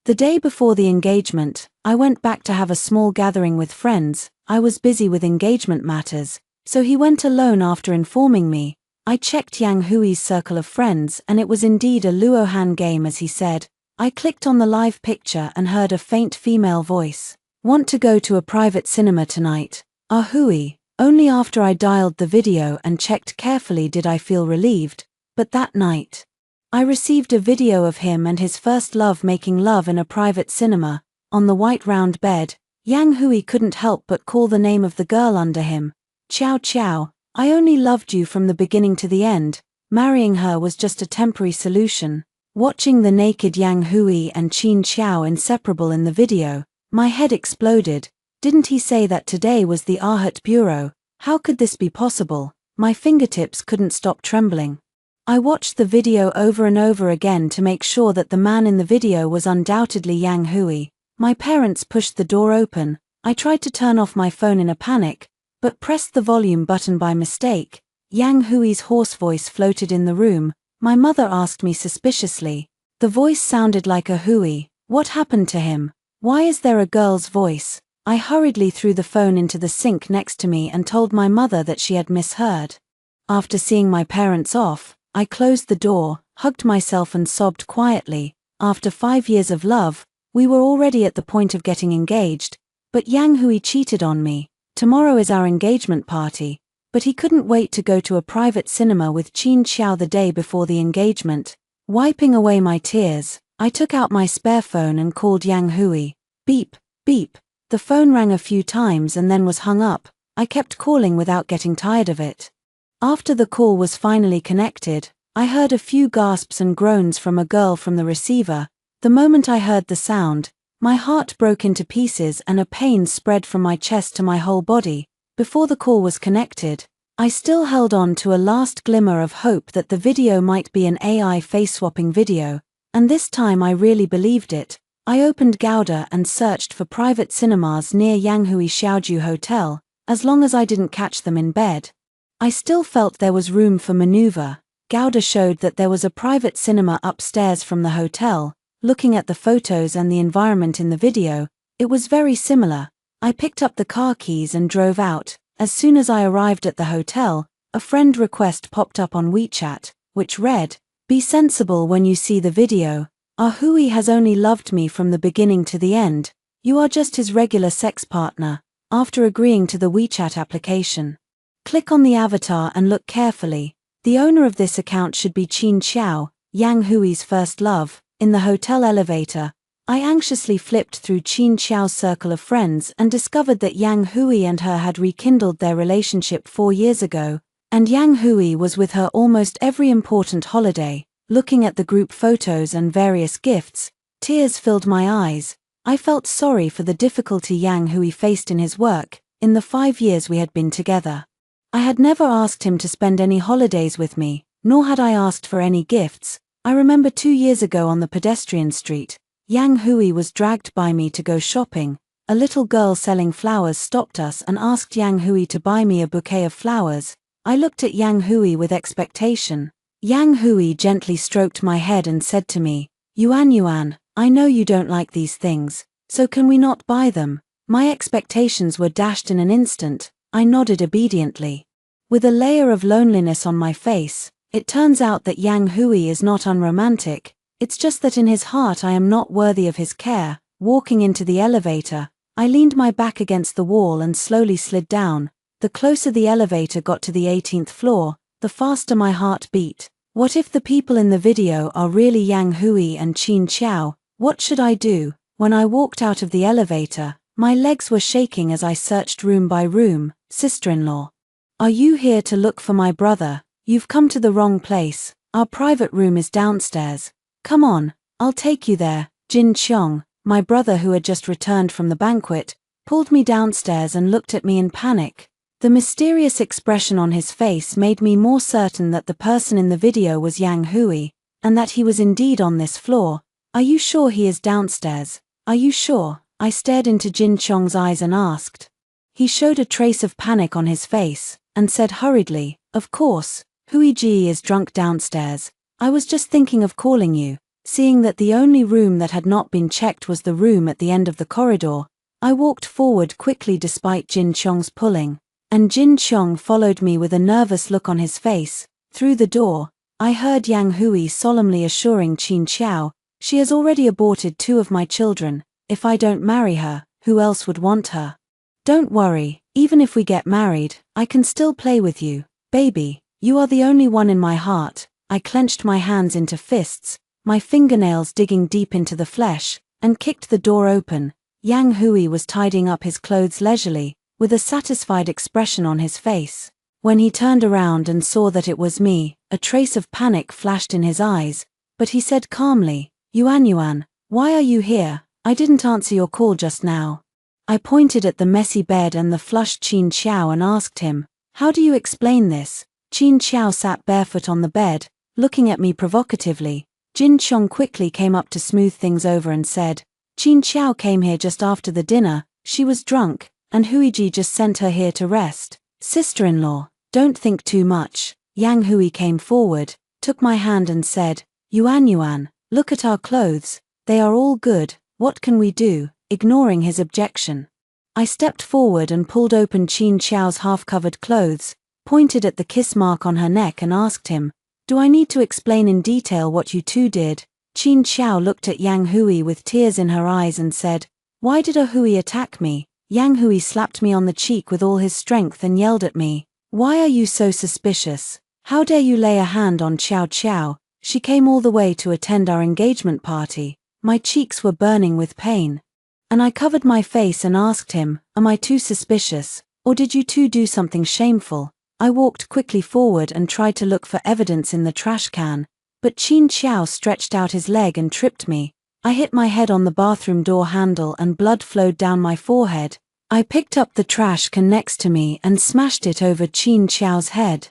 The day before the engagement, I went back to have a small gathering with friends. I was busy with engagement matters, so he went alone after informing me. I checked Yang Hui's circle of friends and it was indeed a Luohan game as he said. I clicked on the live picture and heard a faint female voice. Want to go to a private cinema tonight? Hui. Only after I dialed the video and checked carefully did I feel relieved, but that night, I received a video of him and his first love making love in a private cinema, on the white round bed. Yang Hui couldn't help but call the name of the girl under him. Ciao ciao, I only loved you from the beginning to the end. Marrying her was just a temporary solution. Watching the naked Yang Hui and Qin Xiao inseparable in the video, my head exploded. Didn't he say that today was the Arhat Bureau? How could this be possible? My fingertips couldn't stop trembling. I watched the video over and over again to make sure that the man in the video was undoubtedly Yang Hui. My parents pushed the door open. I tried to turn off my phone in a panic, but pressed the volume button by mistake. Yang Hui's hoarse voice floated in the room. My mother asked me suspiciously. The voice sounded like a Hui. What happened to him? Why is there a girl's voice? I hurriedly threw the phone into the sink next to me and told my mother that she had misheard. After seeing my parents off, I closed the door, hugged myself and sobbed quietly. After 5 years of love, we were already at the point of getting engaged, but Yang Hui cheated on me. Tomorrow is our engagement party, but he couldn't wait to go to a private cinema with Qin Xiao the day before the engagement. Wiping away my tears, I took out my spare phone and called Yang Hui. Beep, beep. The phone rang a few times and then was hung up. I kept calling without getting tired of it. After the call was finally connected, I heard a few gasps and groans from a girl from the receiver. The moment I heard the sound, my heart broke into pieces and a pain spread from my chest to my whole body. Before the call was connected, I still held on to a last glimmer of hope that the video might be an AI face-swapping video, and this time I really believed it. I opened Gouda and searched for private cinemas near Yang Hui Xiaoju Hotel, as long as I didn't catch them in bed. I still felt there was room for maneuver. Gouda showed that there was a private cinema upstairs from the hotel. Looking at the photos and the environment in the video, it was very similar. I picked up the car keys and drove out. As soon as I arrived at the hotel, a friend request popped up on WeChat, which read, "Be sensible when you see the video. Hui has only loved me from the beginning to the end. You are just his regular sex partner." After agreeing to the WeChat application, click on the avatar and look carefully. The owner of this account should be Qin Xiao, Yang Hui's first love. In the hotel elevator, I anxiously flipped through Qin Xiao's circle of friends and discovered that Yang Hui and her had rekindled their relationship 4 years ago, and Yang Hui was with her almost every important holiday. Looking at the group photos and various gifts, tears filled my eyes. I felt sorry for the difficulty Yang Hui faced in his work, in the 5 years we had been together. I had never asked him to spend any holidays with me, nor had I asked for any gifts. I remember 2 years ago on the pedestrian street, Yang Hui was dragged by me to go shopping. A little girl selling flowers stopped us and asked Yang Hui to buy me a bouquet of flowers. I looked at Yang Hui with expectation. Yang Hui gently stroked my head and said to me, Yuan, I know you don't like these things, so can we not buy them?" My expectations were dashed in an instant. I nodded obediently. With a layer of loneliness on my face, it turns out that Yang Hui is not unromantic, it's just that in his heart I am not worthy of his care. Walking into the elevator, I leaned my back against the wall and slowly slid down. The closer the elevator got to the 18th floor, the faster my heart beat. What if the people in the video are really Yang Hui and Qin Xiao? What should I do? When I walked out of the elevator, my legs were shaking as I searched room by room. "Sister-in-law, are you here to look for my brother? You've come to the wrong place. Our private room is downstairs. Come on, I'll take you there." Jin Qiong, my brother who had just returned from the banquet, pulled me downstairs and looked at me in panic. The mysterious expression on his face made me more certain that the person in the video was Yang Hui, and that he was indeed on this floor. "Are you sure he is downstairs? Are you sure?" I stared into Jin Qiong's eyes and asked. He showed a trace of panic on his face, and said hurriedly, "Of course, Hui Ji is drunk downstairs. I was just thinking of calling you." Seeing that the only room that had not been checked was the room at the end of the corridor, I walked forward quickly despite Jin Chong's pulling, and Jin Chong followed me with a nervous look on his face. Through the door, I heard Yang Hui solemnly assuring Qin Xiao, "She has already aborted 2 of my children. If I don't marry her, who else would want her? Don't worry, even if we get married, I can still play with you, baby. You are the only one in my heart." I clenched my hands into fists, my fingernails digging deep into the flesh, and kicked the door open. Yang Hui was tidying up his clothes leisurely, with a satisfied expression on his face. When he turned around and saw that it was me, a trace of panic flashed in his eyes, but he said calmly, Yuan, why are you here? I didn't answer your call just now." I pointed at the messy bed and the flushed Qin Xiao and asked him, "How do you explain this?" Qin Xiao sat barefoot on the bed, looking at me provocatively. Jin Chong quickly came up to smooth things over and said, "Qin Xiao came here just after the dinner. She was drunk, and Huiji just sent her here to rest. Sister-in-law, don't think too much." Yang Hui came forward, took my hand and said, Yuan, look at our clothes. They are all good. What can we do?" Ignoring his objection, I stepped forward and pulled open Qin Xiao's half-covered clothes, pointed at the kiss mark on her neck and asked him, "Do I need to explain in detail what you two did?" Qin Xiao looked at Yang Hui with tears in her eyes and said, "Why did Hui attack me?" Yang Hui slapped me on the cheek with all his strength and yelled at me, "Why are you so suspicious? How dare you lay a hand on Xiao Xiao? She came all the way to attend our engagement party." My cheeks were burning with pain, and I covered my face and asked him, "Am I too suspicious, or did you two do something shameful?" I walked quickly forward and tried to look for evidence in the trash can, but Qin Xiao stretched out his leg and tripped me. I hit my head on the bathroom door handle and blood flowed down my forehead. I picked up the trash can next to me and smashed it over Qin Xiao's head.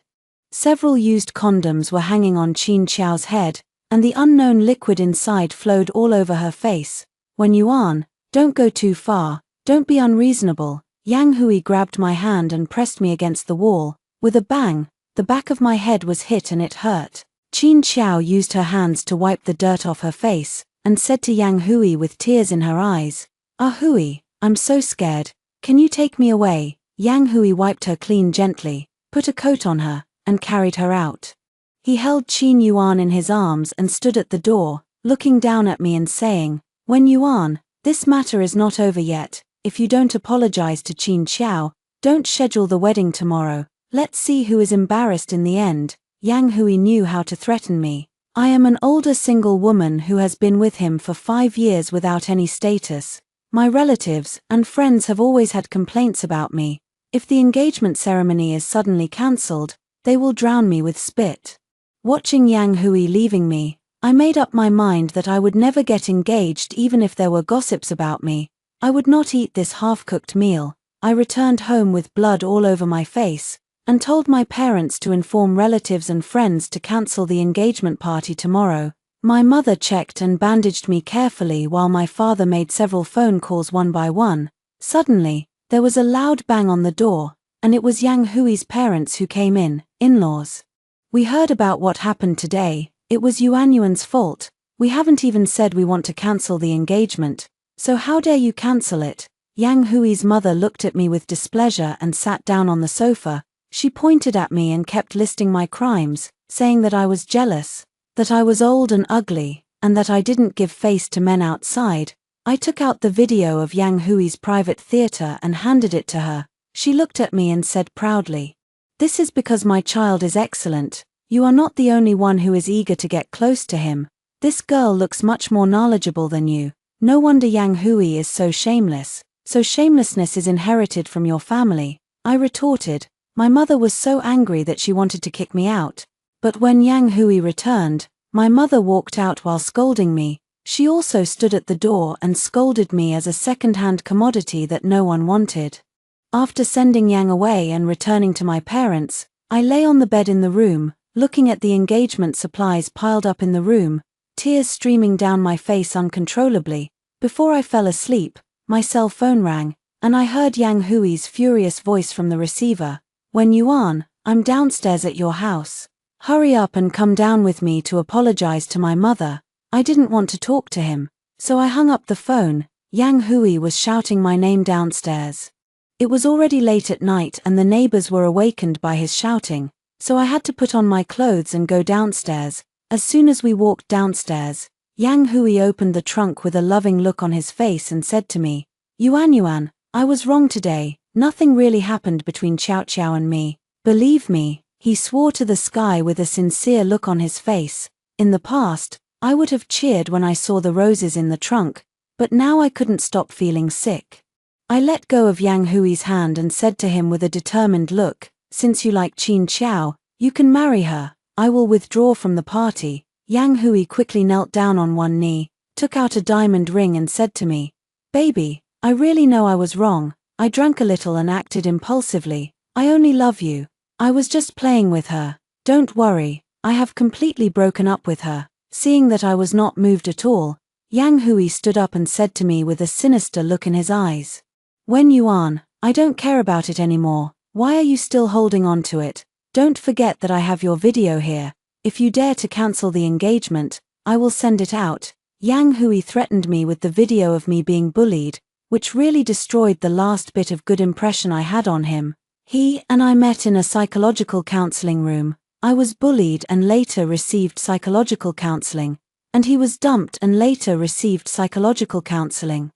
Several used condoms were hanging on Qin Xiao's head, and the unknown liquid inside flowed all over her face. "When Yuan, don't go too far, don't be unreasonable." Yang Hui grabbed my hand and pressed me against the wall. With a bang, the back of my head was hit and it hurt. Qin Xiao used her hands to wipe the dirt off her face, and said to Yang Hui with tears in her eyes, Hui, I'm so scared. Can you take me away?" Yang Hui wiped her clean gently, put a coat on her, and carried her out. He held Qin Yuan in his arms and stood at the door, looking down at me and saying, "When Yuan, this matter is not over yet. If you don't apologize to Qin Xiao, don't schedule the wedding tomorrow. Let's see who is embarrassed in the end." Yang Hui knew how to threaten me. I am an older single woman who has been with him for 5 years without any status. My relatives and friends have always had complaints about me. If the engagement ceremony is suddenly cancelled, they will drown me with spit. Watching Yang Hui leaving me, I made up my mind that I would never get engaged even if there were gossips about me. I would not eat this half-cooked meal. I returned home with blood all over my face, and told my parents to inform relatives and friends to cancel the engagement party tomorrow. My mother checked and bandaged me carefully while my father made several phone calls one by one. Suddenly, there was a loud bang on the door, and it was Yang Hui's parents who came in-laws. "We heard about what happened today. It was Yuan's fault. We haven't even said we want to cancel the engagement, so how dare you cancel it?" Yang Hui's mother looked at me with displeasure and sat down on the sofa. She pointed at me and kept listing my crimes, saying that I was jealous, that I was old and ugly, and that I didn't give face to men outside. I took out the video of Yang Hui's private theater and handed it to her. She looked at me and said proudly, "This is because my child is excellent. You are not the only one who is eager to get close to him. This girl looks much more knowledgeable than you. No wonder Yang Hui is so shameless. So shamelessness is inherited from your family." I retorted. My mother was so angry that she wanted to kick me out. But when Yang Hui returned, my mother walked out while scolding me. She also stood at the door and scolded me as a second-hand commodity that no one wanted. After sending Yang away and returning to my parents, I lay on the bed in the room, looking at the engagement supplies piled up in the room, tears streaming down my face uncontrollably. Before I fell asleep, my cell phone rang, and I heard Yang Hui's furious voice from the receiver. "When Yuan, I'm downstairs at your house. Hurry up and come down with me to apologize to my mother." I didn't want to talk to him, so I hung up the phone. Yang Hui was shouting my name downstairs. It was already late at night and the neighbors were awakened by his shouting, so I had to put on my clothes and go downstairs. As soon as we walked downstairs, Yang Hui opened the trunk with a loving look on his face and said to me, Yuan, I was wrong today, nothing really happened between Xiao Xiao and me. Believe me, he swore to the sky with a sincere look on his face. In the past, I would have cheered when I saw the roses in the trunk, but now I couldn't stop feeling sick. I let go of Yang Hui's hand and said to him with a determined look, since you like Qin Xiao, you can marry her. I will withdraw from the party. Yang Hui quickly knelt down on one knee, took out a diamond ring and said to me, Baby, I really know I was wrong. I drank a little and acted impulsively. I only love you. I was just playing with her. Don't worry, I have completely broken up with her. Seeing that I was not moved at all, Yang Hui stood up and said to me with a sinister look in his eyes, Yuan, I don't care about it anymore. Why are you still holding on to it? Don't forget that I have your video here. If you dare to cancel the engagement, I will send it out. Yang Hui threatened me with the video of me being bullied, which really destroyed the last bit of good impression I had on him. He and I met in a psychological counseling room. I was bullied and later received psychological counseling, and he was dumped and later received psychological counseling.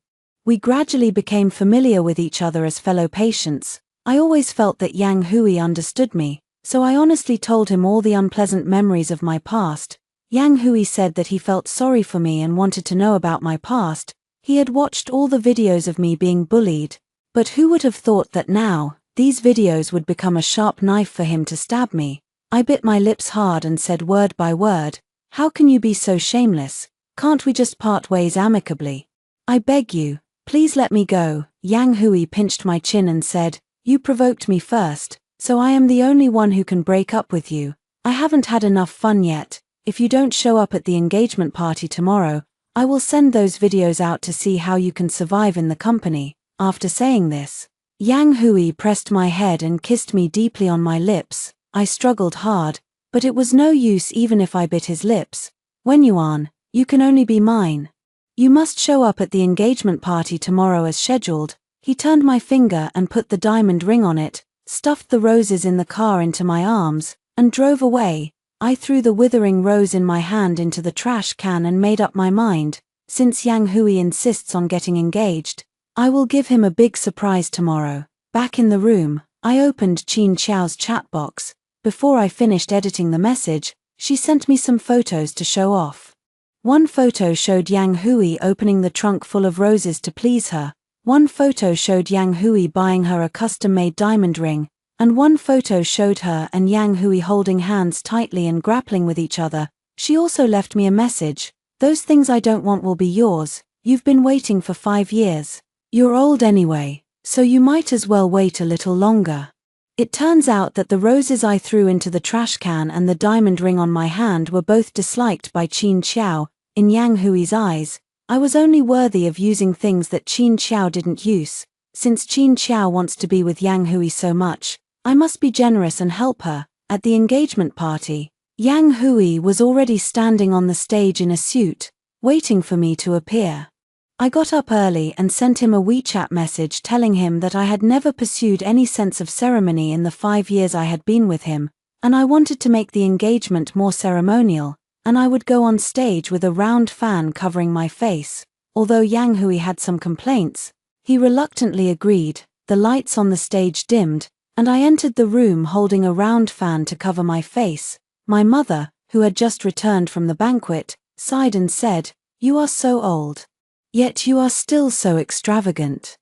We gradually became familiar with each other as fellow patients. I always felt that Yang Hui understood me, so I honestly told him all the unpleasant memories of my past. Yang Hui said that he felt sorry for me and wanted to know about my past. He had watched all the videos of me being bullied, but who would have thought that now, these videos would become a sharp knife for him to stab me. I bit my lips hard and said word by word, How can you be so shameless? Can't we just part ways amicably? I beg you, please let me go. Yang Hui pinched my chin and said, You provoked me first, so I am the only one who can break up with you. I haven't had enough fun yet. If you don't show up at the engagement party tomorrow, I will send those videos out to see how you can survive in the company. After saying this, Yang Hui pressed my head and kissed me deeply on my lips. I struggled hard, but it was no use even if I bit his lips. Yuan, you can only be mine. You must show up at the engagement party tomorrow as scheduled. He turned my finger and put the diamond ring on it, stuffed the roses in the car into my arms, and drove away. I threw the withering rose in my hand into the trash can and made up my mind. Since Yang Hui insists on getting engaged, I will give him a big surprise tomorrow. Back in the room, I opened Qin Xiao's chat box. Before I finished editing the message, she sent me some photos to show off. One photo showed Yang Hui opening the trunk full of roses to please her. One photo showed Yang Hui buying her a custom-made diamond ring, and one photo showed her and Yang Hui holding hands tightly and grappling with each other. She also left me a message, Those things I don't want will be yours. You've been waiting for 5 years. You're old anyway, so you might as well wait a little longer. It turns out that the roses I threw into the trash can and the diamond ring on my hand were both disliked by Qin Xiao. In Yang Hui's eyes, I was only worthy of using things that Qin Xiao didn't use. Since Qin Xiao wants to be with Yang Hui so much, I must be generous and help her. At the engagement party, Yang Hui was already standing on the stage in a suit, waiting for me to appear. I got up early and sent him a WeChat message telling him that I had never pursued any sense of ceremony in the 5 years I had been with him, and I wanted to make the engagement more ceremonial, and I would go on stage with a round fan covering my face. Although Yang Hui had some complaints, he reluctantly agreed. The lights on the stage dimmed, and I entered the room holding a round fan to cover my face. My mother, who had just returned from the banquet, sighed and said, "You are so old. Yet you are still so extravagant.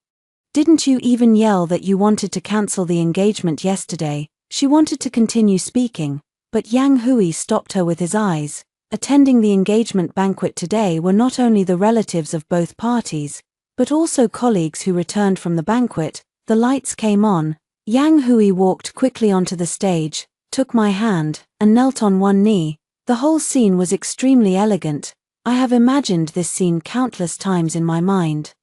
Didn't you even yell that you wanted to cancel the engagement yesterday?" She wanted to continue speaking, but Yang Hui stopped her with his eyes. Attending the engagement banquet today were not only the relatives of both parties, but also colleagues who returned from the banquet. The lights came on. Yang Hui walked quickly onto the stage, took my hand, and knelt on one knee. The whole scene was extremely elegant. I have imagined this scene countless times in my mind.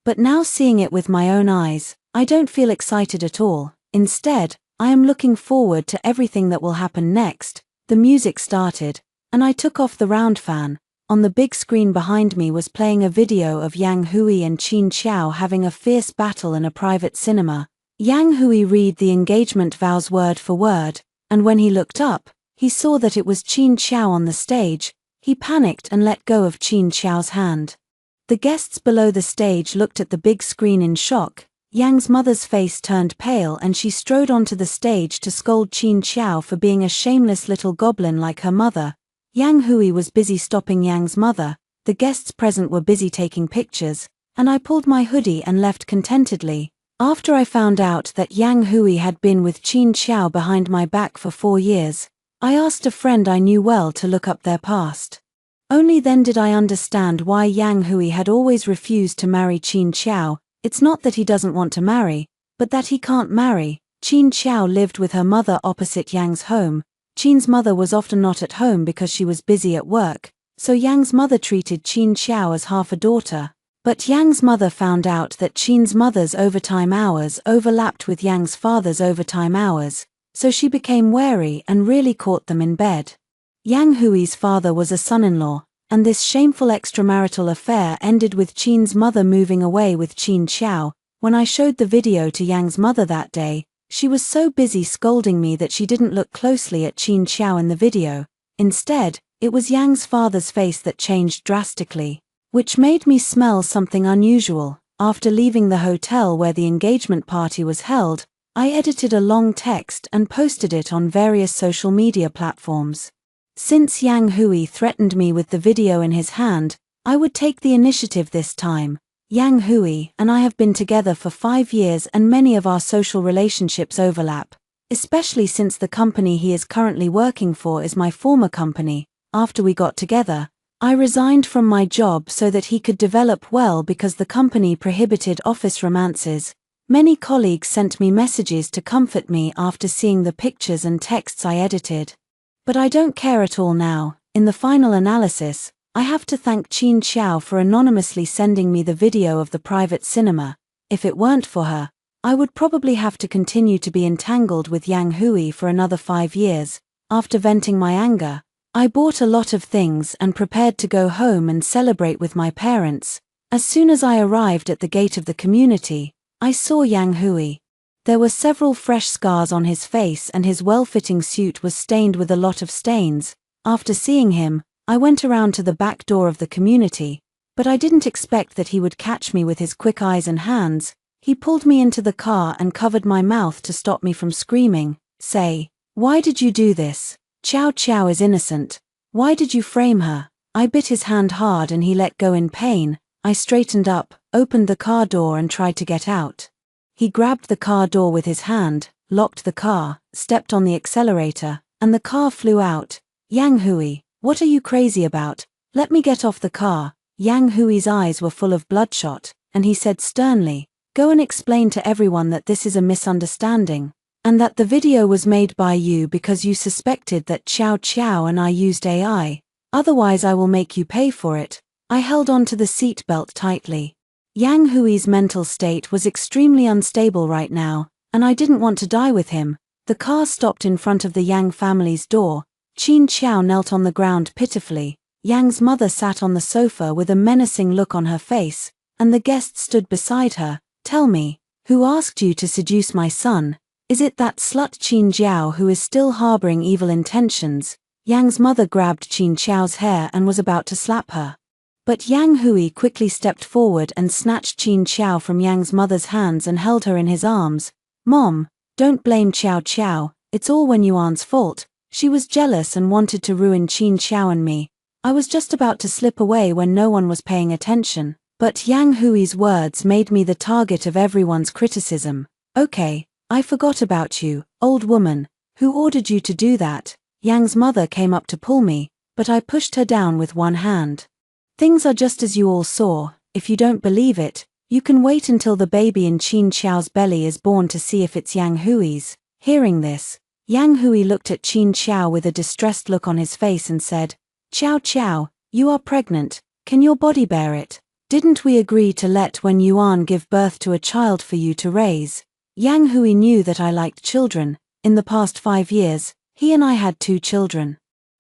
But now seeing it with my own eyes, I don't feel excited at all. Instead, I am looking forward to everything that will happen next. The music started, and I took off the round fan. On the big screen behind me was playing a video of Yang Hui and Qin Xiao having a fierce battle in a private cinema. Yang Hui read the engagement vows word for word, and when he looked up, he saw that it was Qin Xiao on the stage. He panicked and let go of Qin Xiao's hand. The guests below the stage looked at the big screen in shock. Yang's mother's face turned pale and she strode onto the stage to scold Qin Xiao for being a shameless little goblin like her mother. Yang Hui was busy stopping Yang's mother, the guests present were busy taking pictures, and I pulled my hoodie and left contentedly. After I found out that Yang Hui had been with Qin Xiao behind my back for 4 years, I asked a friend I knew well to look up their past. Only then did I understand why Yang Hui had always refused to marry Qin Xiao. It's not that he doesn't want to marry, but that he can't marry. Qin Xiao lived with her mother opposite Yang's home. Qin's mother was often not at home because she was busy at work, so Yang's mother treated Qin Xiao as half a daughter. But Yang's mother found out that Qin's mother's overtime hours overlapped with Yang's father's overtime hours, so she became wary and really caught them in bed. Yang Hui's father was a son-in-law, and this shameful extramarital affair ended with Qin's mother moving away with Qin Xiao. When I showed the video to Yang's mother that day, she was so busy scolding me that she didn't look closely at Qin Xiao in the video. Instead, it was Yang's father's face that changed drastically, which made me smell something unusual. After leaving the hotel where the engagement party was held, I edited a long text and posted it on various social media platforms. Since Yang Hui threatened me with the video in his hand, I would take the initiative this time. Yang Hui and I have been together for 5 years and many of our social relationships overlap, especially since the company he is currently working for is my former company. After we got together, I resigned from my job so that he could develop well because the company prohibited office romances. Many colleagues sent me messages to comfort me after seeing the pictures and texts I edited. But I don't care at all now. In the final analysis, I have to thank Qin Xiao for anonymously sending me the video of the private cinema. If it weren't for her, I would probably have to continue to be entangled with Yang Hui for another 5 years. After venting my anger, I bought a lot of things and prepared to go home and celebrate with my parents. As soon as I arrived at the gate of the community, I saw Yang Hui. There were several fresh scars on his face and his well-fitting suit was stained with a lot of stains. After seeing him, I went around to the back door of the community, but I didn't expect that he would catch me with his quick eyes and hands. He pulled me into the car and covered my mouth to stop me from screaming. Say, why did you do this? Xiao Xiao is innocent. Why did you frame her? I bit his hand hard and he let go in pain. I straightened up, opened the car door and tried to get out. He grabbed the car door with his hand, locked the car, stepped on the accelerator, and the car flew out. Yang Hui, what are you crazy about? Let me get off the car. Yang Hui's eyes were full of bloodshot, and he said sternly, go and explain to everyone that this is a misunderstanding, and that the video was made by you because you suspected that Xiao Xiao and I used AI. Otherwise I will make you pay for it. I held on to the seatbelt tightly. Yang Hui's mental state was extremely unstable right now, and I didn't want to die with him. The car stopped in front of the Yang family's door. Qin Xiao knelt on the ground pitifully. Yang's mother sat on the sofa with a menacing look on her face, and the guests stood beside her. Tell me, who asked you to seduce my son? Is it that slut Qin Jiao who is still harboring evil intentions? Yang's mother grabbed Qin Xiao's hair and was about to slap her. But Yang Hui quickly stepped forward and snatched Qin Xiao from Yang's mother's hands and held her in his arms. Mom, don't blame Xiao Xiao, it's all Wenyuan's fault. She was jealous and wanted to ruin Qin Xiao and me. I was just about to slip away when no one was paying attention. But Yang Hui's words made me the target of everyone's criticism. Okay, I forgot about you, old woman. Who ordered you to do that? Yang's mother came up to pull me, but I pushed her down with one hand. Things are just as you all saw. If you don't believe it, you can wait until the baby in Qin Xiao's belly is born to see if it's Yang Hui's. Hearing this, Yang Hui looked at Qin Xiao with a distressed look on his face and said, Xiao Xiao, you are pregnant. Can your body bear it? Didn't we agree to let Wenyuan give birth to a child for you to raise? Yang Hui knew that I liked children. In the past 5 years, he and I had 2 children.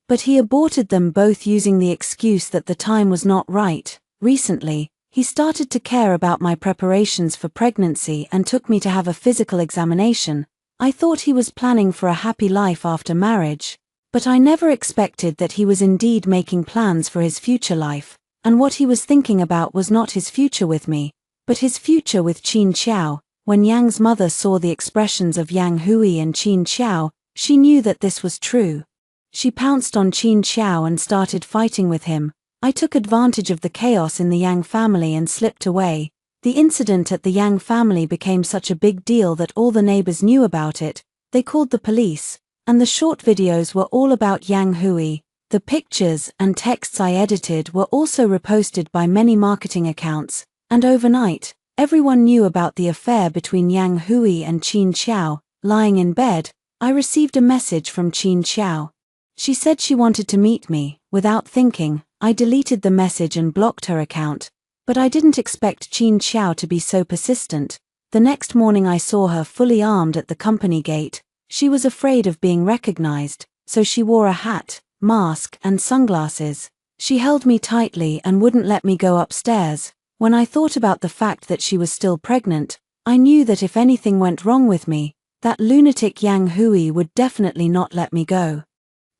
But he aborted them both using the excuse that the time was not right. Recently, he started to care about my preparations for pregnancy and took me to have a physical examination. I thought he was planning for a happy life after marriage, but I never expected that he was indeed making plans for his future life, and what he was thinking about was not his future with me, but his future with Qin Xiao. When Yang's mother saw the expressions of Yang Hui and Qin Xiao, she knew that this was true. She pounced on Qin Xiao and started fighting with him. I took advantage of the chaos in the Yang family and slipped away. The incident at the Yang family became such a big deal that all the neighbors knew about it. They called the police, and the short videos were all about Yang Hui. The pictures and texts I edited were also reposted by many marketing accounts, and overnight, everyone knew about the affair between Yang Hui and Qin Xiao. Lying in bed, I received a message from Qin Xiao. She said she wanted to meet me. Without thinking, I deleted the message and blocked her account, but I didn't expect Qin Xiao to be so persistent. The next morning I saw her fully armed at the company gate. She was afraid of being recognized, so she wore a hat, mask, and sunglasses. She held me tightly and wouldn't let me go upstairs. When I thought about the fact that she was still pregnant, I knew that if anything went wrong with me, that lunatic Yang Hui would definitely not let me go.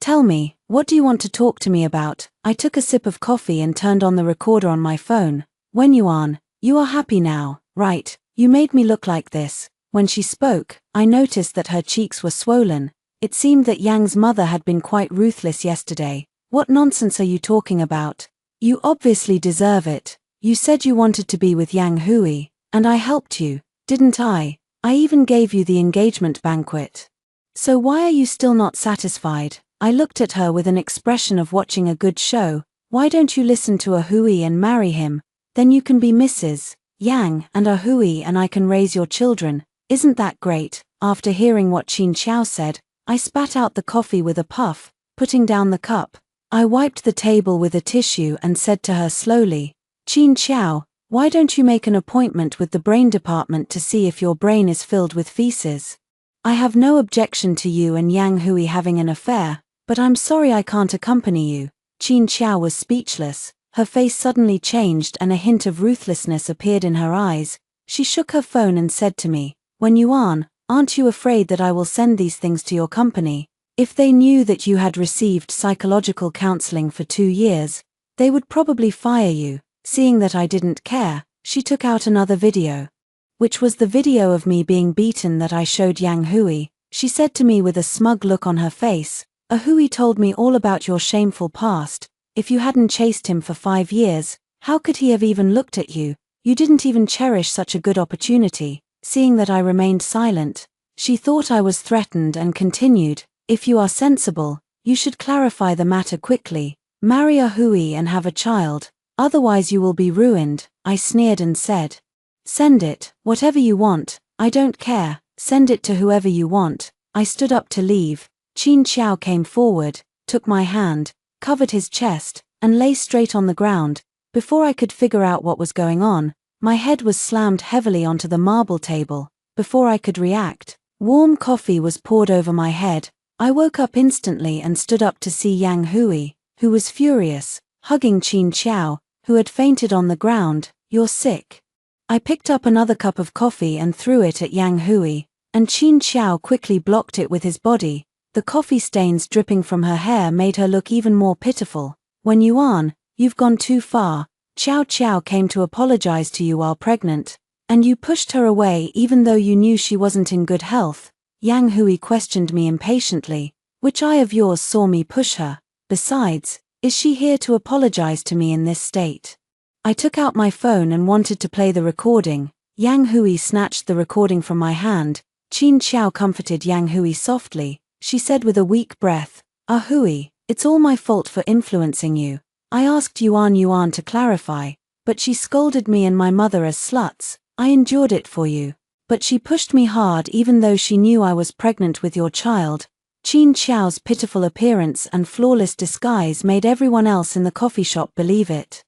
Tell me, what do you want to talk to me about? I took a sip of coffee and turned on the recorder on my phone. When Yuan, you are happy now, right? You made me look like this. When she spoke, I noticed that her cheeks were swollen. It seemed that Yang's mother had been quite ruthless yesterday. What nonsense are you talking about? You obviously deserve it. You said you wanted to be with Yang Hui, and I helped you, didn't I? I even gave you the engagement banquet. So why are you still not satisfied? I looked at her with an expression of watching a good show. Why don't you listen to a Hui and marry him? Then you can be Mrs. Yang and a Hui and I can raise your children. Isn't that great? After hearing what Qin Xiao said, I spat out the coffee with a puff, putting down the cup. I wiped the table with a tissue and said to her slowly, Qin Xiao, why don't you make an appointment with the brain department to see if your brain is filled with feces? I have no objection to you and Yang Hui having an affair, but I'm sorry I can't accompany you. Qin Xiao was speechless. Her face suddenly changed and a hint of ruthlessness appeared in her eyes. She shook her phone and said to me, When Yuan, aren't you afraid that I will send these things to your company? If they knew that you had received psychological counseling for 2 years, they would probably fire you. Seeing that I didn't care, she took out another video, which was the video of me being beaten that I showed Yang Hui. She said to me with a smug look on her face, A Hui told me all about your shameful past. If you hadn't chased him for 5 years, how could he have even looked at you? You didn't even cherish such a good opportunity. Seeing that I remained silent, she thought I was threatened and continued, If you are sensible, you should clarify the matter quickly. Marry a Hui and have a child, otherwise you will be ruined. I sneered and said, Send it, whatever you want, I don't care, send it to whoever you want. I stood up to leave. Qin Xiao came forward, took my hand, covered his chest, and lay straight on the ground. Before I could figure out what was going on, my head was slammed heavily onto the marble table. Before I could react, warm coffee was poured over my head. I woke up instantly and stood up to see Yang Hui, who was furious, hugging Qin Xiao, who had fainted on the ground. You're sick. I picked up another cup of coffee and threw it at Yang Hui, and Qin Xiao quickly blocked it with his body. The coffee stains dripping from her hair made her look even more pitiful. When Yuan, you've gone too far. Xiao Xiao came to apologize to you while pregnant, and you pushed her away even though you knew she wasn't in good health. Yang Hui questioned me impatiently. Which eye of yours saw me push her? Besides, is she here to apologize to me in this state? I took out my phone and wanted to play the recording. Yang Hui snatched the recording from my hand. Qin Xiao comforted Yang Hui softly. She said with a weak breath, Ah Hui, it's all my fault for influencing you. I asked Yuan to clarify, but she scolded me and my mother as sluts. I endured it for you. But she pushed me hard even though she knew I was pregnant with your child. Qin Xiao's pitiful appearance and flawless disguise made everyone else in the coffee shop believe it.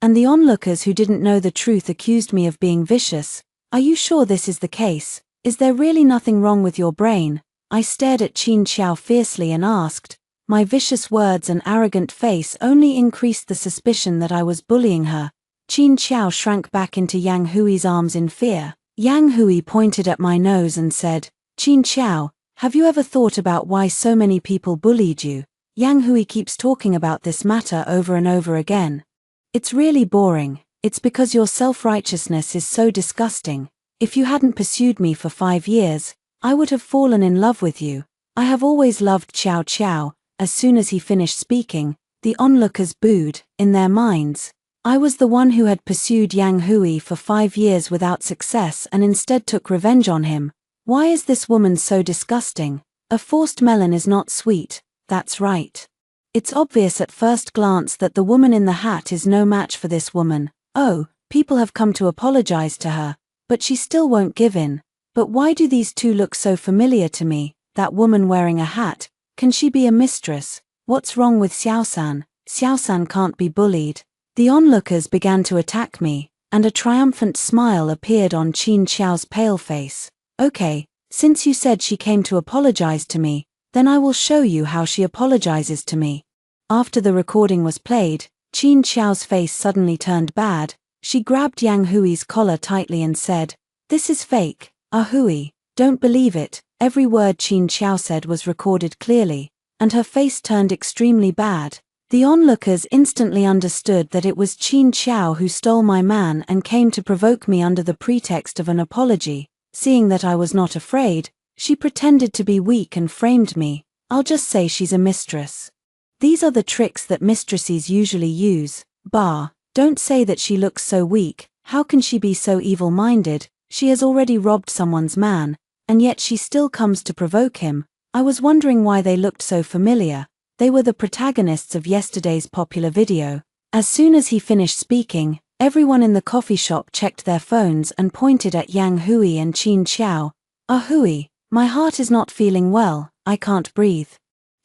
And the onlookers who didn't know the truth accused me of being vicious. Are you sure this is the case? Is there really nothing wrong with your brain? I stared at Qin Xiao fiercely and asked, My vicious words and arrogant face only increased the suspicion that I was bullying her. Qin Xiao shrank back into Yang Hui's arms in fear. Yang Hui pointed at my nose and said, "Qin Xiao, have you ever thought about why so many people bullied you? Yang Hui keeps talking about this matter over and over again. It's really boring. It's because your self-righteousness is so disgusting. If you hadn't pursued me for 5 years, I would have fallen in love with you. I have always loved Xiao Xiao." As soon as he finished speaking, the onlookers booed, in their minds. I was the one who had pursued Yang Hui for 5 years without success and instead took revenge on him. Why is this woman so disgusting? A forced melon is not sweet, that's right. It's obvious at first glance that the woman in the hat is no match for this woman. Oh, people have come to apologize to her, but she still won't give in. But why do these two look so familiar to me? That woman wearing a hat, can she be a mistress? What's wrong with Xiaosan? Xiaosan can't be bullied. The onlookers began to attack me, and a triumphant smile appeared on Qin Xiao's pale face. Okay, since you said she came to apologize to me, then I will show you how she apologizes to me. After the recording was played, Qin Xiao's face suddenly turned bad. She grabbed Yang Hui's collar tightly and said, "This is fake. Hui, don't believe it." Every word Qin Xiao said was recorded clearly, and her face turned extremely bad. The onlookers instantly understood that it was Qin Xiao who stole my man and came to provoke me under the pretext of an apology. Seeing that I was not afraid, she pretended to be weak and framed me. I'll just say she's a mistress. These are the tricks that mistresses usually use. Don't say that she looks so weak. How can she be so evil-minded? She has already robbed someone's man, and yet she still comes to provoke him. I was wondering why they looked so familiar. They were the protagonists of yesterday's popular video. As soon as he finished speaking, everyone in the coffee shop checked their phones and pointed at Yang Hui and Qin Xiao. Hui, my heart is not feeling well, I can't breathe."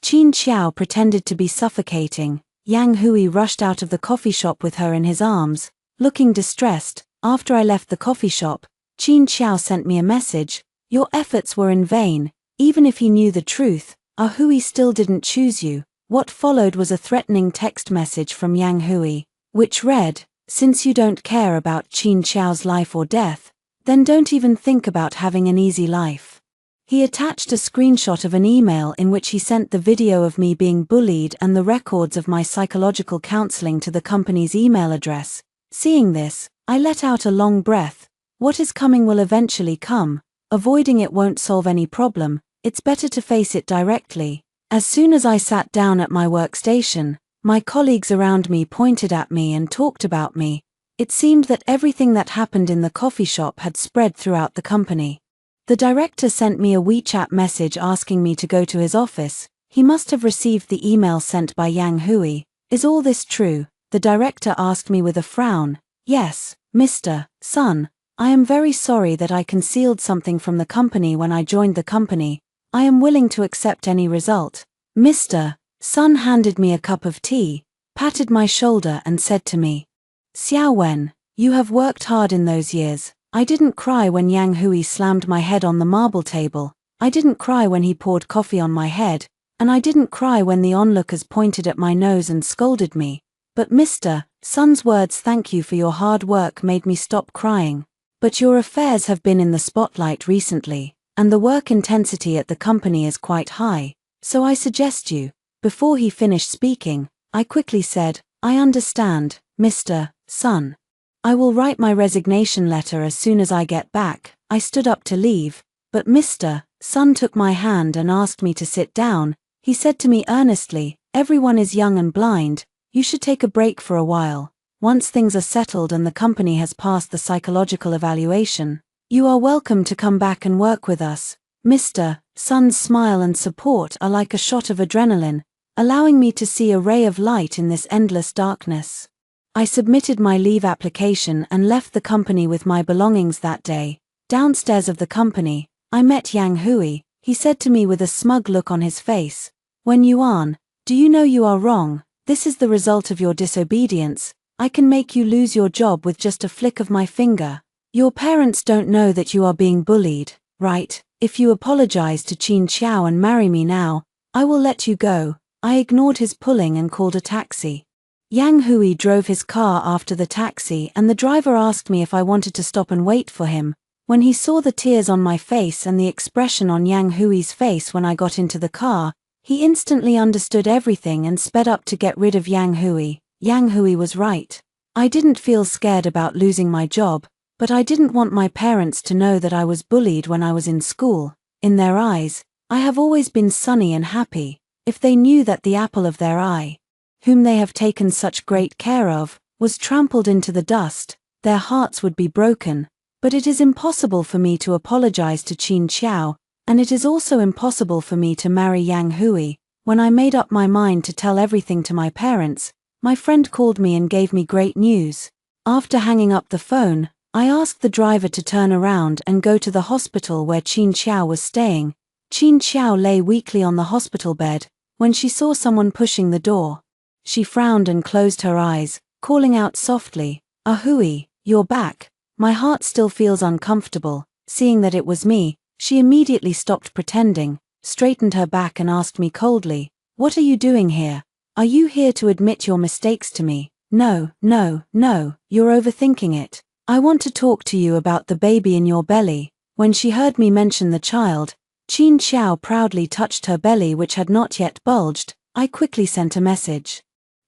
Qin Xiao pretended to be suffocating. Yang Hui rushed out of the coffee shop with her in his arms, looking distressed. After I left the coffee shop, Qin Xiao sent me a message. "Your efforts were in vain. Even if he knew the truth, Hui still didn't choose you." What followed was a threatening text message from Yang Hui, which read, "Since you don't care about Qin Xiao's life or death, then don't even think about having an easy life." He attached a screenshot of an email in which he sent the video of me being bullied and the records of my psychological counseling to the company's email address. Seeing this, I let out a long breath. What is coming will eventually come. Avoiding it won't solve any problem. It's better to face it directly. As soon as I sat down at my workstation, my colleagues around me pointed at me and talked about me. It seemed that everything that happened in the coffee shop had spread throughout the company. The director sent me a WeChat message asking me to go to his office. He must have received the email sent by Yang Hui. "Is all this true?" the director asked me with a frown. "Yes, Mr. Sun. I am very sorry that I concealed something from the company when I joined the company. I am willing to accept any result." Mr. Sun handed me a cup of tea, patted my shoulder and said to me, "Xiao Wen, you have worked hard in those years. I didn't cry when Yang Hui slammed my head on the marble table. I didn't cry when he poured coffee on my head, and I didn't cry when the onlookers pointed at my nose and scolded me. But Mr. Sun's words thank you for your hard work made me stop crying. But your affairs have been in the spotlight recently, and the work intensity at the company is quite high, so I suggest you." Before he finished speaking, I quickly said, "I understand, Mr. Sun. I will write my resignation letter as soon as I get back." I stood up to leave, but Mr. Sun took my hand and asked me to sit down. He said to me earnestly, "Everyone is young and blind. You should take a break for a while. Once things are settled and the company has passed the psychological evaluation, you are welcome to come back and work with us." Mr. Sun's smile and support are like a shot of adrenaline, allowing me to see a ray of light in this endless darkness. I submitted my leave application and left the company with my belongings that day. Downstairs of the company, I met Yang Hui. He said to me with a smug look on his face, "Wen Yuan, do you know you are wrong? This is the result of your disobedience. I can make you lose your job with just a flick of my finger. Your parents don't know that you are being bullied, right? If you apologize to Qin Xiao and marry me now, I will let you go." I ignored his pulling and called a taxi. Yang Hui drove his car after the taxi, and the driver asked me if I wanted to stop and wait for him. When he saw the tears on my face and the expression on Yang Hui's face when I got into the car, he instantly understood everything and sped up to get rid of Yang Hui. Yang Hui was right. I didn't feel scared about losing my job, but I didn't want my parents to know that I was bullied when I was in school. In their eyes, I have always been sunny and happy. If they knew that the apple of their eye, whom they have taken such great care of, was trampled into the dust, their hearts would be broken. But it is impossible for me to apologize to Qin Xiao, and it is also impossible for me to marry Yang Hui. When I made up my mind to tell everything to my parents, my friend called me and gave me great news. After hanging up the phone, I asked the driver to turn around and go to the hospital where Qin Xiao was staying. Qin Xiao lay weakly on the hospital bed when she saw someone pushing the door. She frowned and closed her eyes, calling out softly, "Ah Hui, you're back." My heart still feels uncomfortable. Seeing that it was me, she immediately stopped pretending, straightened her back and asked me coldly, "What are you doing here? Are you here to admit your mistakes to me?" No, you're overthinking it. I want to talk to you about the baby in your belly." When she heard me mention the child, Qin Xiao proudly touched her belly, which had not yet bulged. I quickly sent a message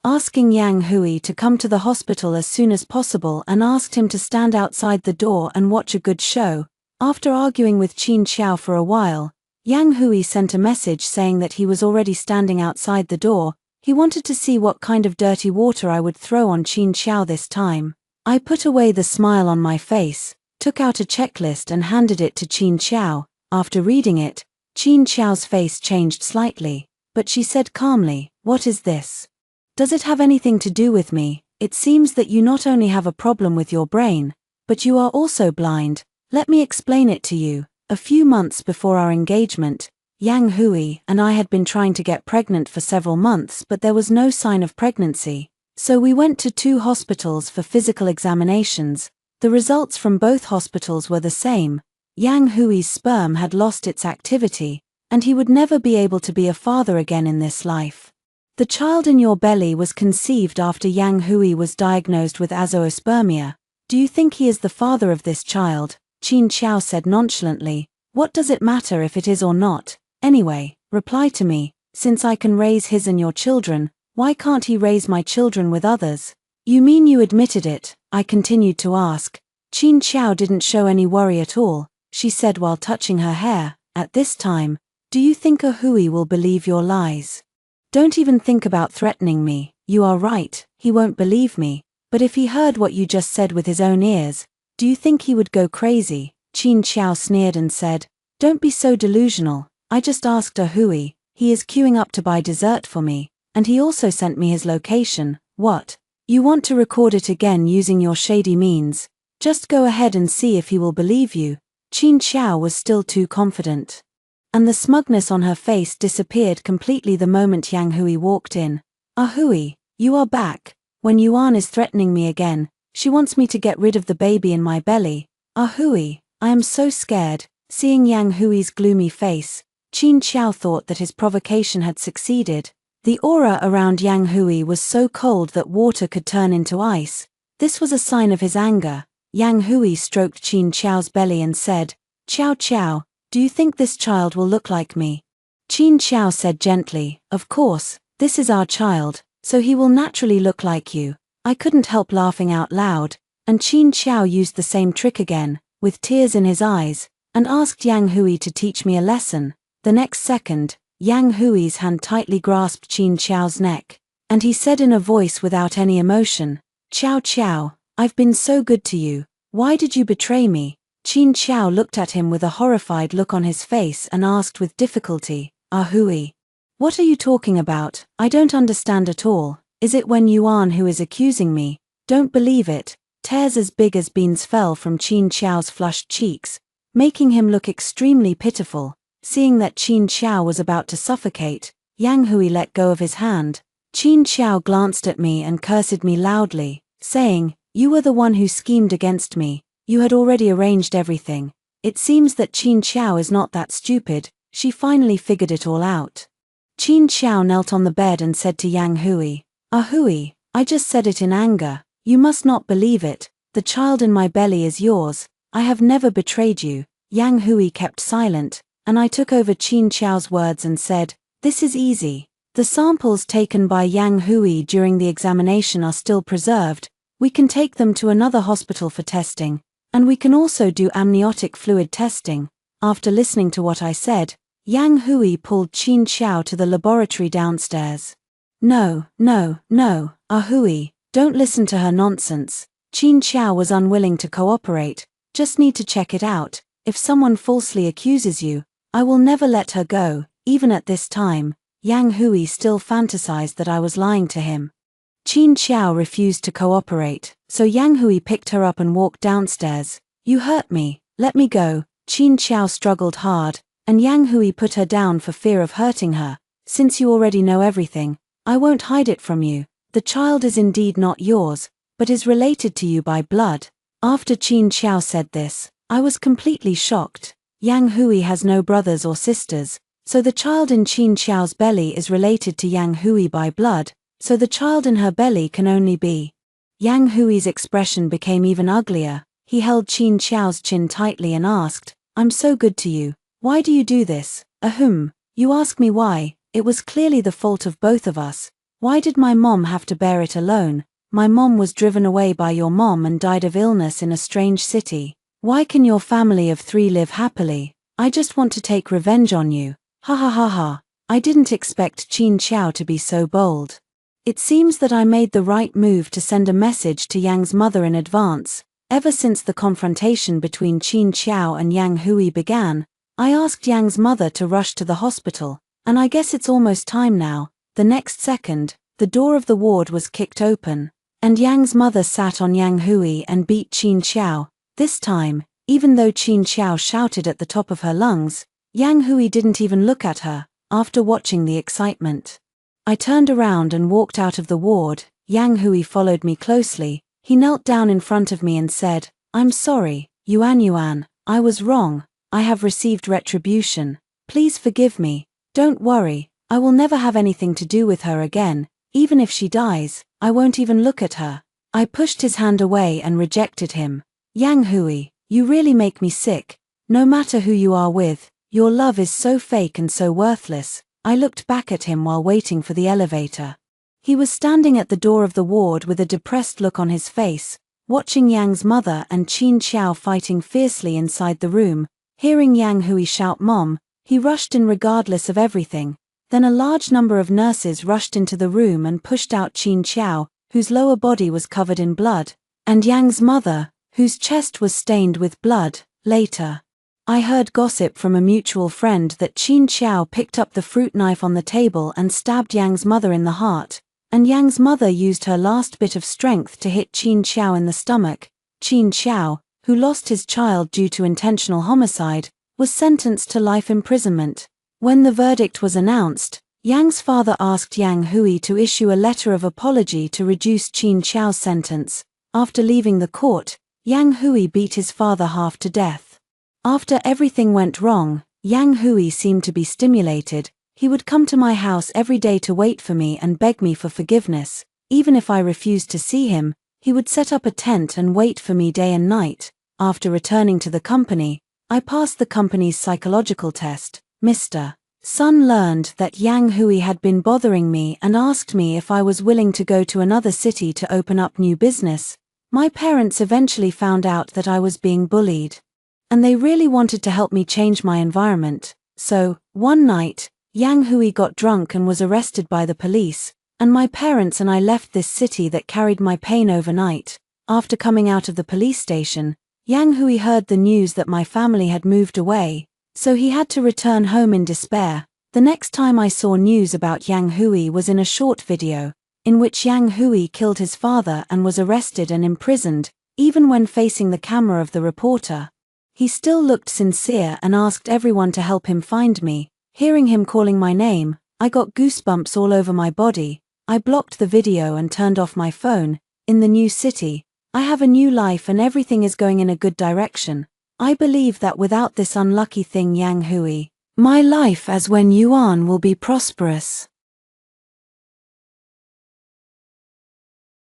asking Yang Hui to come to the hospital as soon as possible and asked him to stand outside the door and watch a good show. After arguing with Qin Xiao for a while, Yang Hui sent a message saying that he was already standing outside the door. He wanted to see what kind of dirty water I would throw on Qin Xiao this time. I put away the smile on my face, took out a checklist and handed it to Qin Xiao. After reading it, Qin Xiao's face changed slightly, but she said calmly, "What is this? Does it have anything to do with me? It seems that you not only have a problem with your brain, but you are also blind. Let me explain it to you. A few months before our engagement, Yang Hui and I had been trying to get pregnant for several months, but there was no sign of pregnancy. So we went to 2 hospitals for physical examinations. The results from both hospitals were the same. Yang Hui's sperm had lost its activity, and he would never be able to be a father again in this life. The child in your belly was conceived after Yang Hui was diagnosed with azoospermia. Do you think he is the father of this child?" Qin Xiao said nonchalantly. "What does it matter if it is or not? Anyway, reply to me. Since I can raise his and your children, why can't he raise my children with others?" "You mean you admitted it?" I continued to ask. Qin Xiao didn't show any worry at all. She said while touching her hair, "At this time, do you think Ah Hui will believe your lies? Don't even think about threatening me. You are right, he won't believe me. But if he heard what you just said with his own ears, do you think he would go crazy?" Qin Xiao sneered and said, "Don't be so delusional. I just asked Ah Hui. He is queuing up to buy dessert for me, and he also sent me his location." "What? You want to record it again using your shady means? Just go ahead and see if he will believe you." Qin Xiao was still too confident, and the smugness on her face disappeared completely the moment Yang Hui walked in. "Ah Hui, you are back. When Yuan is threatening me again, she wants me to get rid of the baby in my belly. Ah Hui, I am so scared." Seeing Yang Hui's gloomy face, Qin Xiao thought that his provocation had succeeded. The aura around Yang Hui was so cold that water could turn into ice. This was a sign of his anger. Yang Hui stroked Qin Xiao's belly and said, "Xiao Xiao, do you think this child will look like me?" Qin Xiao said gently, "Of course, this is our child, so he will naturally look like you." I couldn't help laughing out loud, and Qin Xiao used the same trick again, with tears in his eyes, and asked Yang Hui to teach me a lesson. The next second, Yang Hui's hand tightly grasped Qin Xiao's neck, and he said in a voice without any emotion, "Xiao Xiao, I've been so good to you. Why did you betray me?" Qin Xiao looked at him with a horrified look on his face and asked with difficulty, "Ah Hui, what are you talking about? I don't understand at all. Is it Wen Yuan who is accusing me?" "Don't believe it." Tears as big as beans fell from Qin Xiao's flushed cheeks, making him look extremely pitiful. Seeing that Qin Xiao was about to suffocate, Yang Hui let go of his hand. Qin Xiao glanced at me and cursed me loudly, saying, "You were the one who schemed against me. You had already arranged everything." It seems that Qin Xiao is not that stupid. She finally figured it all out. Qin Xiao knelt on the bed and said to Yang Hui, "Ah Hui, I just said it in anger. You must not believe it. The child in my belly is yours. I have never betrayed you." Yang Hui kept silent, and I took over Qin Xiao's words and said, "This is easy. The samples taken by Yang Hui during the examination are still preserved. We can take them to another hospital for testing, and we can also do amniotic fluid testing." After listening to what I said, Yang Hui pulled Qin Xiao to the laboratory downstairs. "No, no, no, Ah Hui, don't listen to her nonsense." Qin Xiao was unwilling to cooperate. "Just need to check it out. If someone falsely accuses you, I will never let her go." Even at this time, Yang Hui still fantasized that I was lying to him. Qin Xiao refused to cooperate, so Yang Hui picked her up and walked downstairs. "You hurt me, let me go." Qin Xiao struggled hard, and Yang Hui put her down for fear of hurting her. "Since you already know everything, I won't hide it from you. The child is indeed not yours, but is related to you by blood." After Qin Xiao said this, I was completely shocked. Yang Hui has no brothers or sisters, so the child in Qin Xiao's belly is related to Yang Hui by blood, so the child in her belly can only be. Yang Hui's expression became even uglier. He held Qin Xiao's chin tightly and asked, "I'm so good to you. Why do you do this?" "Ahem, you ask me why. It was clearly the fault of both of us. Why did my mom have to bear it alone? My mom was driven away by your mom and died of illness in a strange city. Why can your family of 3 live happily? I just want to take revenge on you. Ha ha ha ha." I didn't expect Qin Xiao to be so bold. It seems that I made the right move to send a message to Yang's mother in advance. Ever since the confrontation between Qin Xiao and Yang Hui began, I asked Yang's mother to rush to the hospital, and I guess it's almost time now. The next second, the door of the ward was kicked open, and Yang's mother sat on Yang Hui and beat Qin Xiao. This time, even though Qin Xiao shouted at the top of her lungs, Yang Hui didn't even look at her. After watching the excitement, I turned around and walked out of the ward. Yang Hui followed me closely. He knelt down in front of me and said, "I'm sorry, Yuan. I was wrong. I have received retribution. Please forgive me. Don't worry, I will never have anything to do with her again. Even if she dies, I won't even look at her." I pushed his hand away and rejected him. "Yang Hui, you really make me sick. No matter who you are with, your love is so fake and so worthless." I looked back at him while waiting for the elevator. He was standing at the door of the ward with a depressed look on his face, watching Yang's mother and Qin Xiao fighting fiercely inside the room. Hearing Yang Hui shout "Mom," he rushed in regardless of everything. Then a large number of nurses rushed into the room and pushed out Qin Xiao, whose lower body was covered in blood, and Yang's mother, whose chest was stained with blood. Later, I heard gossip from a mutual friend that Qin Xiao picked up the fruit knife on the table and stabbed Yang's mother in the heart, and Yang's mother used her last bit of strength to hit Qin Xiao in the stomach. Qin Xiao, who lost his child due to intentional homicide, was sentenced to life imprisonment. When the verdict was announced, Yang's father asked Yang Hui to issue a letter of apology to reduce Qin Xiao's sentence. After leaving the court, Yang Hui beat his father half to death. After everything went wrong, Yang Hui seemed to be stimulated. He would come to my house every day to wait for me and beg me for forgiveness. Even if I refused to see him, he would set up a tent and wait for me day and night. After returning to the company, I passed the company's psychological test. Mr. Sun learned that Yang Hui had been bothering me and asked me if I was willing to go to another city to open up new business. My parents eventually found out that I was being bullied, and they really wanted to help me change my environment. So, one night, Yang Hui got drunk and was arrested by the police, and my parents and I left this city that carried my pain overnight. After coming out of the police station, Yang Hui heard the news that my family had moved away, so he had to return home in despair. The next time I saw news about Yang Hui was in a short video, in which Yang Hui killed his father and was arrested and imprisoned. Even when facing the camera of the reporter, he still looked sincere and asked everyone to help him find me. Hearing him calling my name, I got goosebumps all over my body. I blocked the video and turned off my phone. In the new city, I have a new life and everything is going in a good direction. I believe that without this unlucky thing Yang Hui, My life as Wen Yuan will be prosperous.